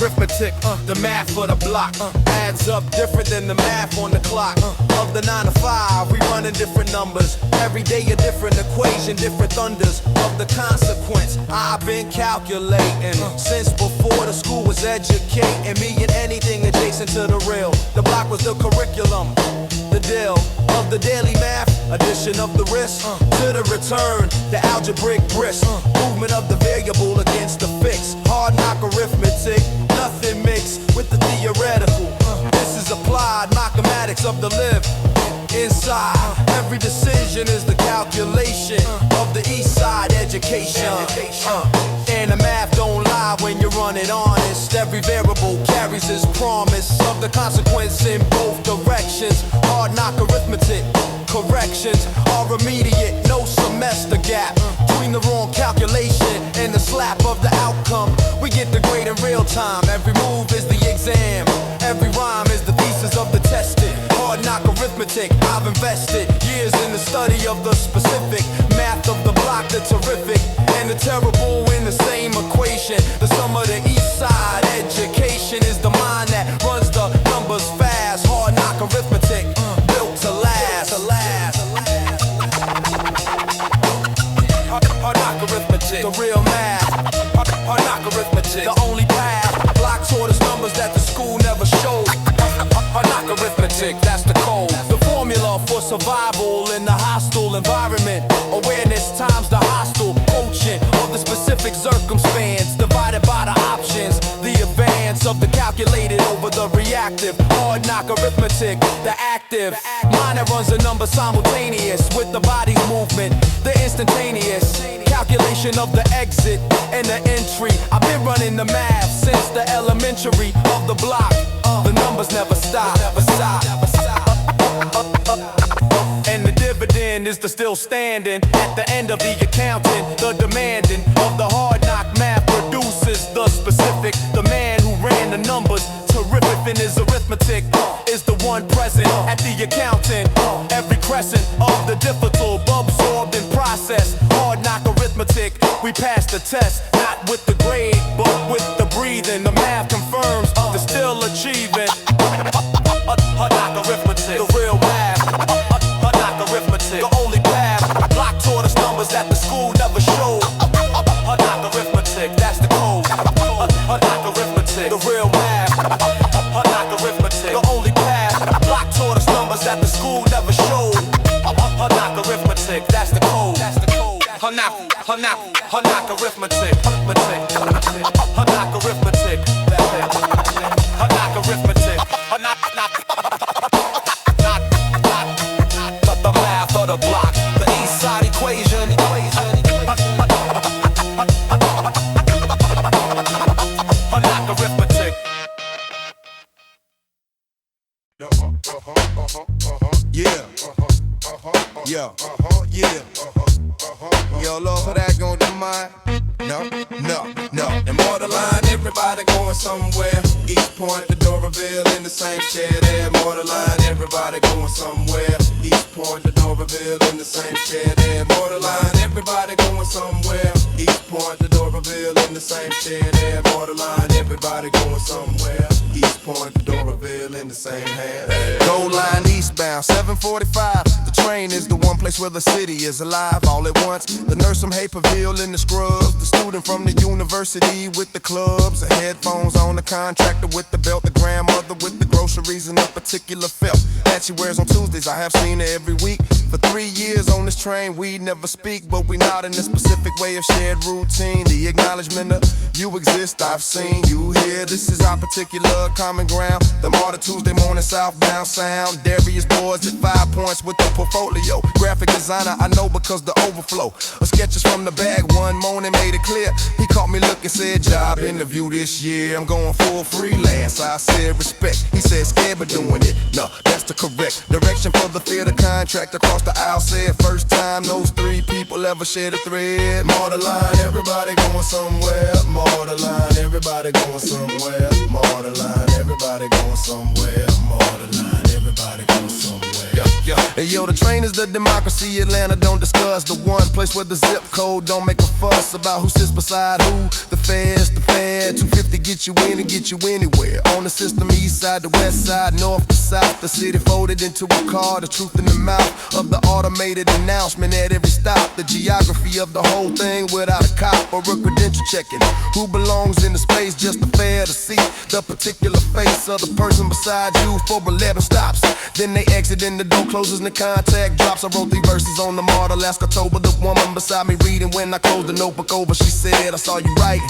Arithmetic, the math for the block adds up different than the math on the clock. Of the 9 to 5, we running different numbers. Every day a different equation, different thunders of the consequence. I've been calculating since before the school was educating me in anything adjacent to the real. The block was the curriculum, the deal of the daily math, addition of the risk to the return, the algebraic brisk, movement of the variable against the fixed. Hard knock arithmetic, nothing mixed with the theoretical. This is applied mathematics of the live inside. Every decision is the calculation of the east side education. And the math don't lie when you run it honest. Every variable carries its promise of the consequence in both directions. Hard knock arithmetic, corrections are immediate, no semester gap between the wrong calculation and the slap of the outcome. We get the grade in real time. Every move is the exam, every rhyme is the thesis of the tested. Hard knock arithmetic, I've invested years in the study of the specific math of the block, the terrific and the terrible in the same equation. The sum of the east side education is the mind that runs the numbers fast. Hard knock arithmetic, built to last. Hard knock arithmetic, the real math. Hard knock arithmetic, the only path. Block taught us numbers that the school never showed. Hard knock arithmetic, that's the code. The formula for survival in the hostile environment. Awareness times the hostile quotient of the specific circumstance, divided by the options. The advance of the calculated over the reactive. Hard knock arithmetic, the active mind that runs the number simultaneous with the body's movement. The instantaneous calculation of the exit and the entry. I've been running the math since the elementary of the block. The numbers never stop. And the dividend is the still standing at the end of the accounting. The demanding of the hard knock math produces the specific. The man who ran the numbers, terrific in his arithmetic, is the one present at the accountant. Every crescent of the difficult, absorbed and processed. Hard knock arithmetic, we passed the test, not with the grade, but with the breathing. The math confirms the still achieving. Hard knock arithmetic, the real math. Hard knock arithmetic, the only path. Block taught us numbers that the school never showed. Hard knock arithmetic, that's the code. Hard knock arithmetic, the real math. Hard knock arithmetic, the only path. Block taught us numbers that the school never showed. Hard knock arithmetic, that's the code. Hard knock arithmetic. Hard knock arithmetic. Hard knock arithmetic. Hard knock. The math of the block, the east side equation. Hard knock arithmetic. Yeah. Yo. Yeah. Yo, Lord, for that gon' do mine? No. And MARTA Line, everybody going somewhere. East Point, the Doraville in the same share there. MARTA Line, everybody going somewhere. East Point, the Doraville in the same share there. MARTA Line, everybody going somewhere. East Point, the Doraville in the same share there. MARTA Line, everybody going somewhere. East Point, the Doraville in the same hand. Gold line eastbound, 745. The train is the one place where the city is alive all at once. The nurse from Haperville in the scrubs, the student from the university with the clubs, the headphones on, the contractor with the belt, the grandmother with the groceries and a particular felt that she wears on Tuesdays. I have seen her every week. For 3 years on this train, we never speak, but we nod in a specific way of shared routine. The acknowledgement of you exist, I've seen you here. This is our particular common ground. The MARTA Tuesday morning southbound sound. Darius boards at 5 points with the portfolio. Graphic designer, I know because the overflow of sketches from the bag one morning made it clear. He caught me looking, said job interview this year. I'm going full freelance. I said respect. He said scared but doing it. No, that's the correct direction for the theater contract across the aisle. Said first time those 3 people ever shared a thread. MARTA Line, everybody going somewhere. MARTA Line, everybody going somewhere. MARTA Line, everybody going somewhere. MARTA Line, everybody going somewhere. Hey yo, the train is the democracy. Atlanta don't discuss the one place where the zip code don't make a fuss about who sits beside who. The feds, the fed, 250 get you in and get you anywhere. On the system, east side, the west side, north to south. The city folded into a car, the truth in the mouth of the automated announcement at every stop. The geography of the whole thing without a cop or a credential checking. Who belongs in the space, just a fair to see the particular face of the person beside you for 11 stops. Then they exit and the door closes and the contact drops. I wrote 3 verses on the MARTA last October. The woman beside me reading when I closed the notebook over. She said, I saw you writing.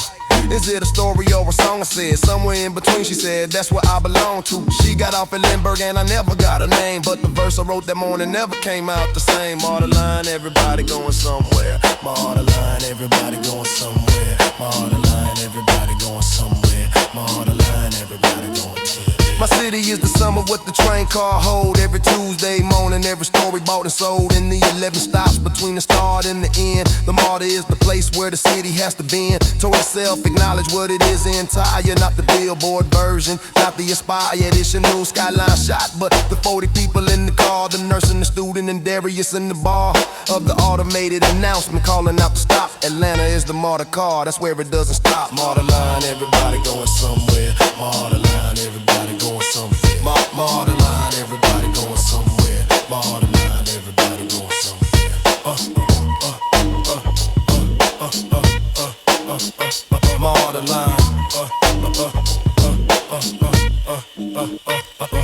Is it a story or a song? I said, somewhere in between. She said, that's where I belong to. She got off at Lindbergh and I never got her name, but the verse I wrote that morning never came out the same. MARTA Line, everybody going somewhere. MARTA Line, everybody going somewhere. MARTA Line, everybody going somewhere. MARTA Line, everybody going somewhere. My city is the sum of what the train car hold. Every Tuesday morning, every story bought and sold. In the 11 stops between the start and the end. The MARTA is the place where the city has to bend toward itself, acknowledge what it is entire. Not the billboard version, not the inspired edition, new skyline shot, but the 40 people in the car, the nurse and the student and Darius in the bar of the automated announcement calling out to stop. Atlanta is the MARTA car, that's where it doesn't stop. MARTA Line, everybody going somewhere. MARTA Line, everybody going somewhere. MARTA Line, everybody going somewhere. MARTA Line, everybody going somewhere. MARTA Line,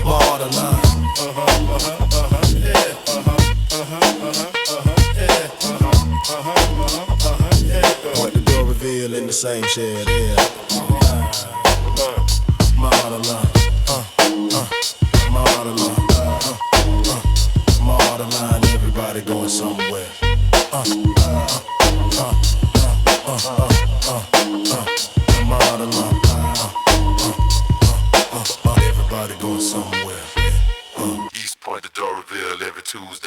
MARTA Line, Point the door reveal in the same shed, yeah. MARTA Line, MARTA Line, MARTA Line, everybody going somewhere. MARTA Line, everybody going somewhere. East Point to Doraville every Tuesday.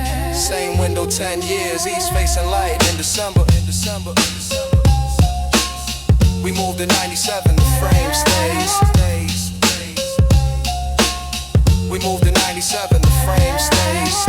Same window 10 years, east facing light in December. We moved to 97, the frame stays. We moved to 97, the frame stays.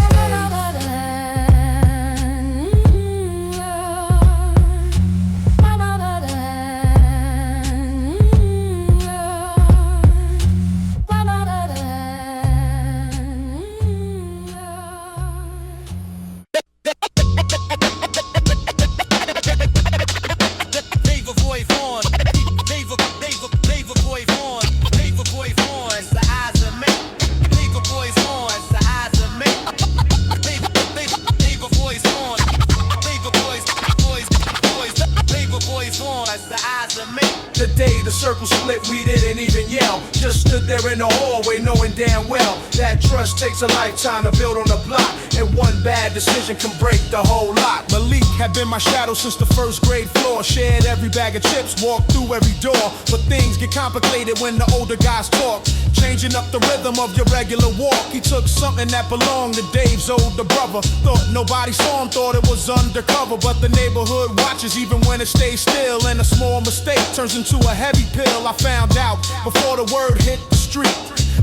The day the circle split, we didn't even yell. Just stood there in the hallway knowing damn well that trust takes a lifetime to build on a block, and one bad decision can break the whole lot. Malik had been my shadow since the first grade floor. Shared every bag of chips, walked through every door. But things get complicated when the older guys talk, changing up the rhythm of your regular walk. He took something that belonged to Dave's older brother. Thought nobody saw him, thought it was undercover. But the neighborhood watches even when it stays still, and a small mistake turns into a heavy pill. I found out before the word hit the street.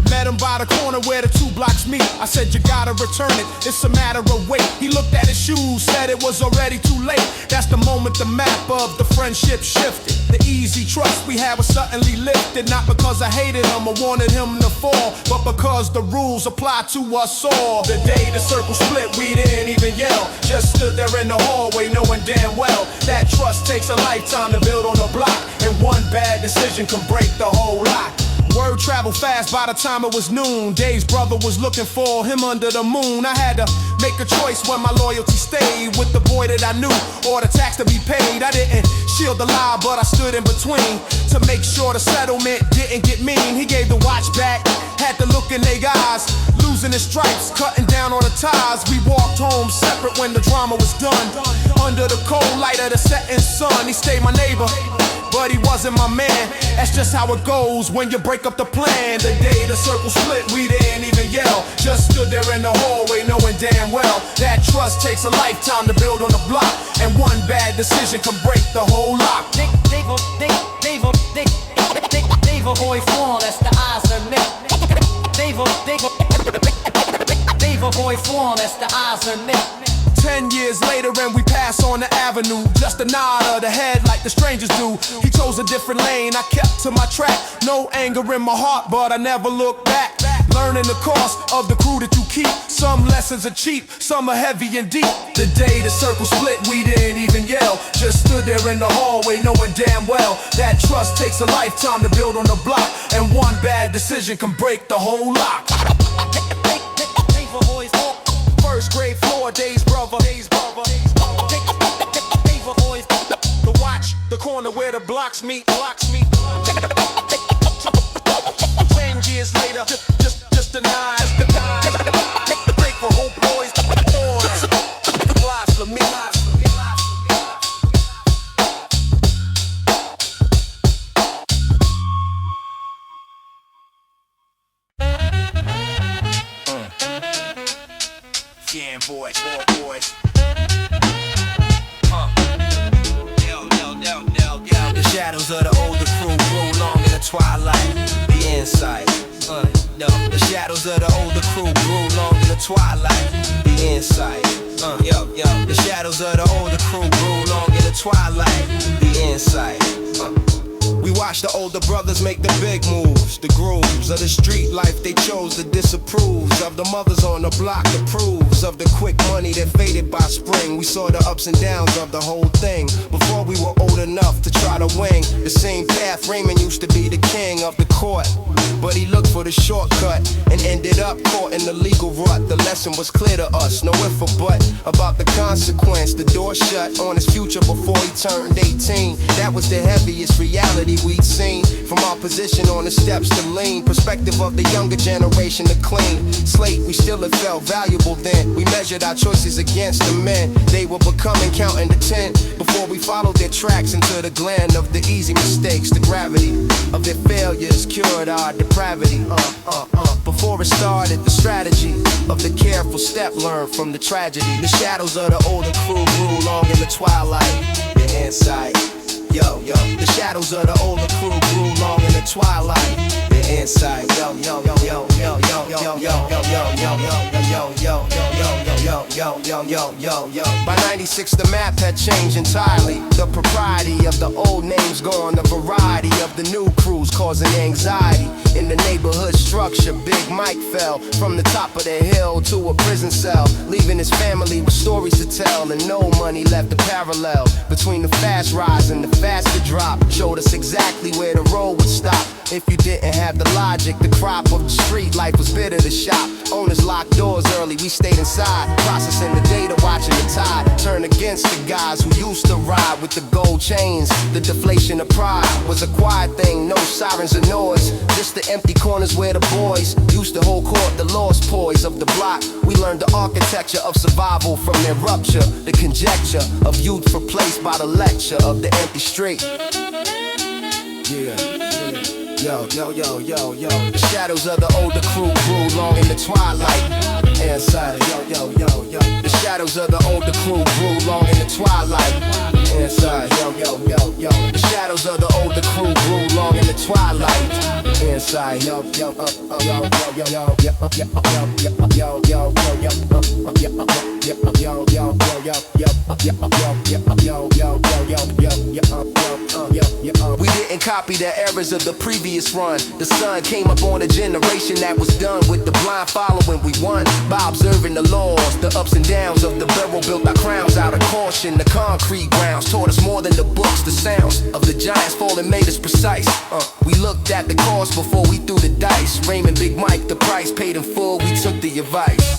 Met him by the corner where the 2 blocks meet. I said, you gotta return it, it's a matter of weight. He looked at his shoes, said it was already too late. That's the moment the map of the friendship shifted. The easy trust we had was suddenly lifted. Not because I hated him or wanted him to fall, but because the rules apply to us all. The day the circle split, we didn't even yell. Just stood there in the hallway knowing damn well that trust takes a lifetime to build on a block, and one bad decision can break the whole lot. Word traveled fast by the time it was noon. Dave's brother was looking for him under the moon. I had to make a choice when my loyalty stayed with the boy that I knew, or the tax to be paid. I didn't shield the lie, but I stood in between to make sure the settlement didn't get mean. He gave the watch back, had the look in their eyes, losing his stripes, cutting down on the ties. We walked home separate when the drama was done. Under the cold light of the setting sun, he stayed my neighbor, but he wasn't my man. That's just how it goes when you break up the plan. The day the circle split, we didn't even yell. Just stood there in the hallway knowing damn well that trust takes a lifetime to build on the block, and one bad decision can break the whole lot. Dave boy form, that's the eyes that met. Dave boy form, that's the eyes that met. 10 years later and we pass on the avenue, just a nod of the head like the strangers do. He chose a different lane, I kept to my track. No anger in my heart, but I never looked back. Learning the cost of the crew that you keep. Some lessons are cheap, some are heavy and deep. The day the circle split, we didn't even yell. Just stood there in the hallway knowing damn well that trust takes a lifetime to build on the block, and one bad decision can break the whole lot. First grade floor, Dave's brother. The watch, the corner where the blocks meet. 10 years later, just a nine. Break for whole boys. Lives for me. Yeah, boys. The shadows of the older crew grew long in the twilight. The insight. The shadows of the older crew grew long in the twilight. The insight. The shadows of the older crew grew long in the twilight. The insight. We watched the older brothers make the big moves. The grooves of the street life they chose to disapprove of. The mothers on the block approves of the quick money that faded by spring. We saw the ups and downs of the whole thing before we were old enough to try to wing the same path. Raymond used to be the king of the court, but he looked for the shortcut and ended up caught in the legal rut. The lesson was clear to us, no if or but about the consequence. The door shut on his future before he turned 18. That was the heaviest reality we'd seen from our position on the steps to lean. Perspective of the younger generation to clean slate. We still have felt valuable then. We measured our choices against the men they were becoming, counting to 10 before we followed their tracks into the glen of the easy mistakes. The gravity of their failures cured our depression. depravity. Before it started, the strategy of the careful step learned from the tragedy. The shadows of the older crew grew long in the twilight. The insight, yo, yo. The shadows of the older crew grew long in the twilight. The insight, yo, yo, yo, yo, yo, yo, yo, yo, yo, yo, yo, yo, yo, yo. By 96 the map had changed entirely. The propriety of the old names gone, the variety of the new crews causing anxiety. In the neighborhood structure, Big Mike fell from the top of the hill to a prison cell, leaving his family with stories to tell, and no money left to parallel between the fast rise and the faster drop. Showed us exactly where the road would stop. If you didn't have the logic, the crop of the street life was bitter to shop. Owners locked doors early, we stayed inside, processing the data, watching the tide turn against the guys who used to ride with the gold chains. The deflation of pride was a quiet thing, no sirens or noise, just the empty corners where the boys used to hold court. The lost poise of the block, we learned the architecture of survival from their rupture, the conjecture of youth replaced by the lecture of the empty street. Yeah. Yo, yo, yo, yo, yo. The shadows of the older crew grew long in the twilight. Inside, yo, yo, yo, yo. The shadows of the older crew grew long in the twilight. Inside, yo, yo, yo, yo. The shadows of the older crew grew long in the twilight. Inside, yo, yo, yo, yo, yo, yo, yo, we didn't copy the errors of the previous run. The sun came up on a generation that was done with the blind following. We won by observing the laws, the ups and downs of the barrel. Built our crowns out of caution. The concrete grounds taught us more than the books. The sounds of the giants falling made us precise. We looked at the cost before we threw the dice. Raymond, Big Mike, the price paid in full. We took the advice.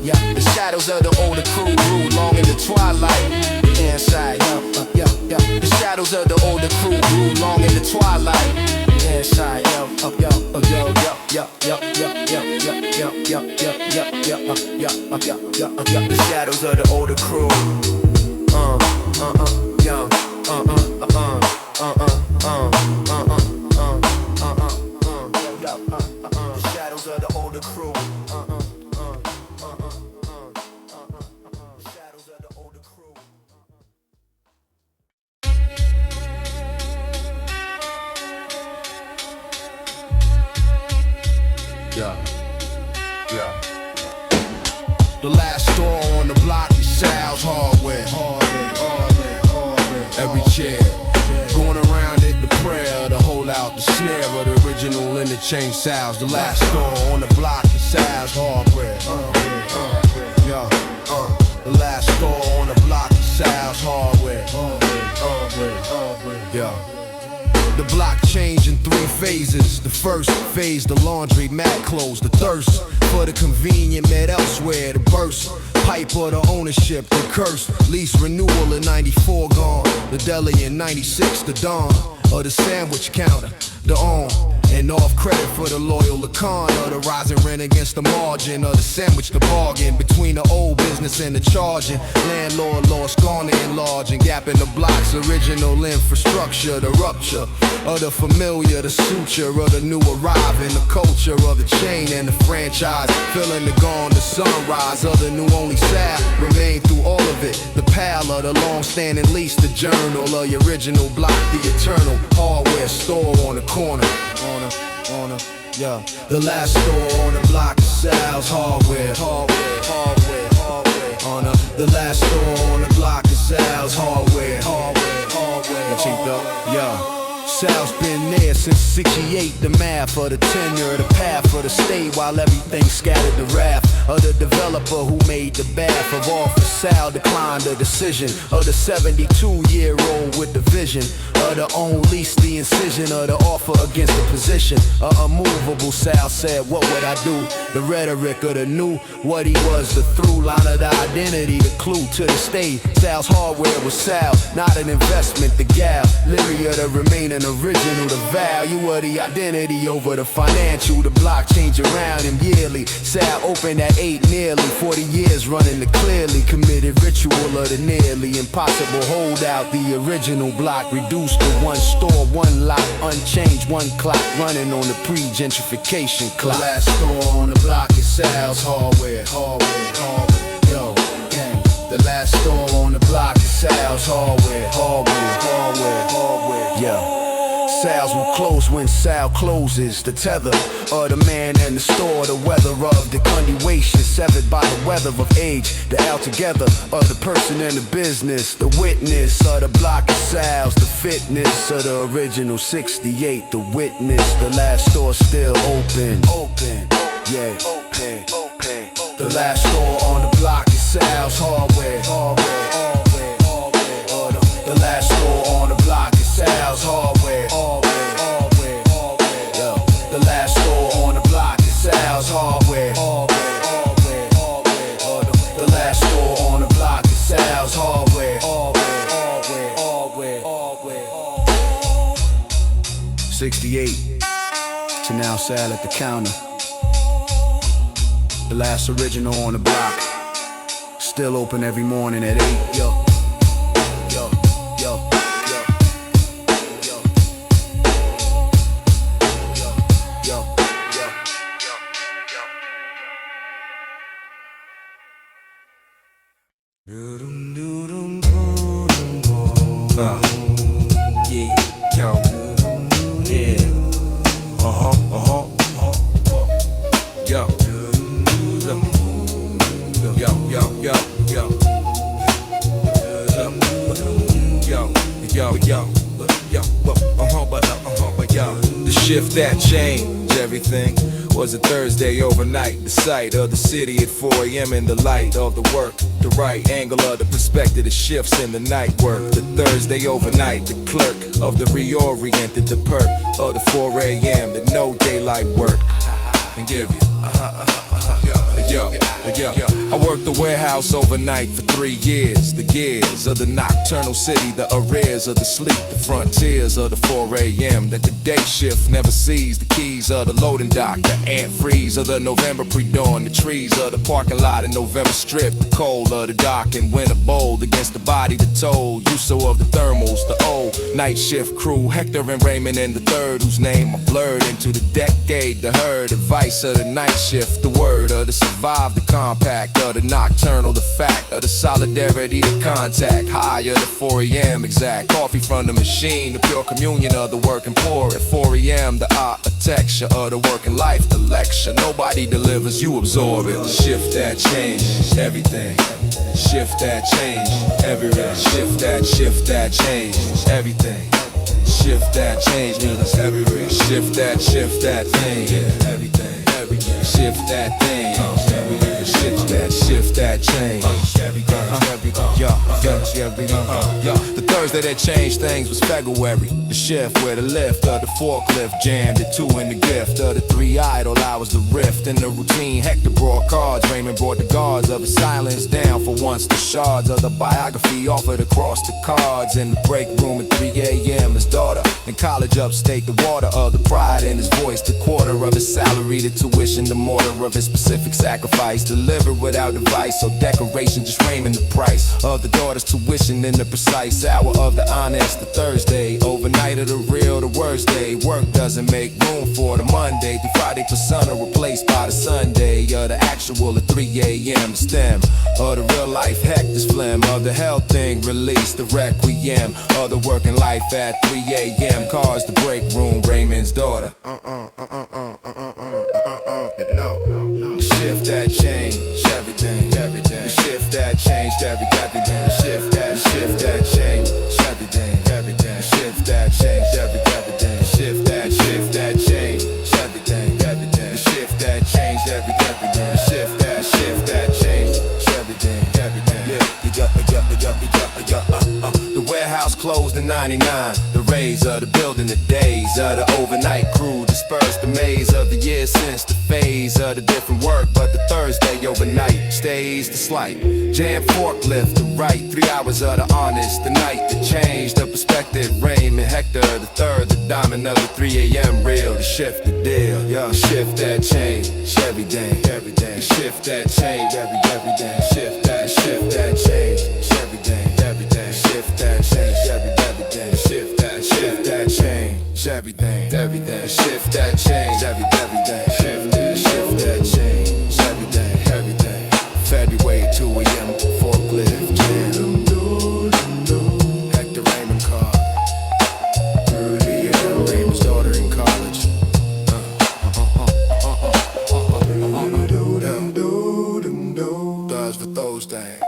Yeah. The shadows of the older crew grew long in the twilight. Inside, yo. The shadows of the older crew grew long in the twilight. Inside, yo. The shadows of the older crew. The shadows of the older crew. Yeah. The last store on the block is Sal's Hardware. Every chair, going around it, the prayer to hold out the snare of the original interchange Sal's. The last store on the block is Sal's Hardware. The last store on the block is Sal's Hardware. The block changed in 3 phases. The first phase, the laundry mat closed. The thirst for the convenient met elsewhere. The burst pipe of the ownership, the curse. Lease renewal in 94 gone. The deli in 96, the dawn of the sandwich counter. The on and off credit for the loyal Lacan of the rising rent against the margin of the sandwich, the bargain between the old business and the charging. Landlord lost, gone to enlarge and gap in the blocks. Original infrastructure, the rupture of the familiar, the suture of the new arriving, the culture of the chain and the franchise. Filling the gone, the sunrise of the new only Sal. Remain through all of it. The pal of the long-standing lease, the journal of the original block, the eternal hardware store on the corner. Yeah. The last store on the block is Sal's Hardware. The last store on the block is Sal's Hardware. Yeah. Sal's been there since 68, the math of the tenure, the path for the state, while everything scattered the wrath of the developer who made the bath of office. Sal declined the decision of the 72-year-old with the vision of the own lease, the incision of the offer against the position. Unmovable, Sal said, what would I do? The rhetoric of the new, what he was, the through line of the identity, the clue to the state. Sal's Hardware was Sal, not an investment, the gal. Lyria, the remaining original, the value of the identity over the financial. The block change around him yearly. Sal opened that 98, nearly 40 years running the clearly committed ritual of the nearly impossible holdout. The original block reduced to one store, one lot, unchanged, one clock, running on the pre-gentrification clock. The last store on the block is Sal's Hardware. Yo, gang. The last store on the block is Sal's Hardware. Yo. Sal's will close when Sal closes. The tether of the man and the store, the weather of the continuation, severed by the weather of age. The altogether of the person and the business, the witness of the block of Sal's, the fitness of the original 68, the witness. The last store still open, yeah. The last store on the block is Sal's Hardware. The last store on the block is Sal's Hardware. The last store on the block is Sal's Hardware. The last store on the block is Sal's Hardware. 68 to now Sal at the counter. The last original on the block, still open every morning at 8. Yo. The shift that changed everything was a Thursday overnight. The sight of the city at 4 a.m. in the light of the work, the right angle of the perspective, the shifts in the night work. The Thursday overnight, the clerk of the reoriented, the perk of the 4 a.m. the no daylight work. And give you Yo, I worked the warehouse overnight for 3 years. The gears of the nocturnal city, the arrears of the sleep, the frontiers of the 4 a.m. that the day shift never sees. The keys of the loading dock, the antifreeze of the November pre-dawn, the trees of the parking lot in November strip, the cold of the dock and winter bold against the body, the toll, Uso of the thermals, the old night shift crew, Hector and Raymond and the third, whose name are blurred into the decade, the herd, advice of the night shift, the word of the survive, the compact of the nocturnal, the fact of the solidarity, the contact, higher the 4 a.m. exact, coffee from the machine, the pure communion of the working poor at 4 a.m. the architecture of the working life, the lecture, nobody delivers, you absorb it. The shift that changed everything, shift that changed everywhere, shift that changed everything, shift that changed everywhere, shift that thing, everything, shift that thing, shift that change. The Thursday that changed things was February. The shift where the lift of the forklift jammed at 2 in the gift of the 3 idle hours, the rift in the routine. Hector brought cards, Raymond brought the guards of the silence down for once. The shards of the biography offered across the cards in the break room at 3 a.m. His daughter in college upstate, the water of the pride in his voice, the quarter of his salary, the tuition, the mortar of his specific sacrifice, delivered without device or decoration, just Raymond the price of the daughter's tuition in the precise hour of the honest, the Thursday, overnight of the real, the worst day. Work doesn't make room for the Monday through Friday persona, replaced by the Sunday of the actual at 3 a.m. The stem of the real life Hector's phlegm of the health thing, release the requiem of the working life at 3 a.m. Cars the break room, Raymond's daughter. The shift that changed everything, the shift that changed everything, the shift that changed everything, the shift that changed everything, the shift that changed everything, the shift that changed everything, the shift that changed everything. The warehouse closed in 99. The rays of the building, the days of the overnight crew dispersed the maze of the years since the phase of the different work. But the Thursday overnight stays the slight. Jam forklift, the right 3 hours of the honest. The night that changed the perspective. Raymond Hector, the third, the diamond of the 3 a.m. reel. To shift the deal, yeah, shift that change. Every day, shift that change. Every day, shift that change. Every day, shift that change. Every day, shift that change. Everything, shift that change. Every day, shift that change. Every day, February 2 a.m. forklift jam. Hector Raymond car. Raymond's daughter in college. Does for those things.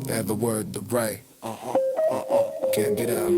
Never word the right. Can't get out.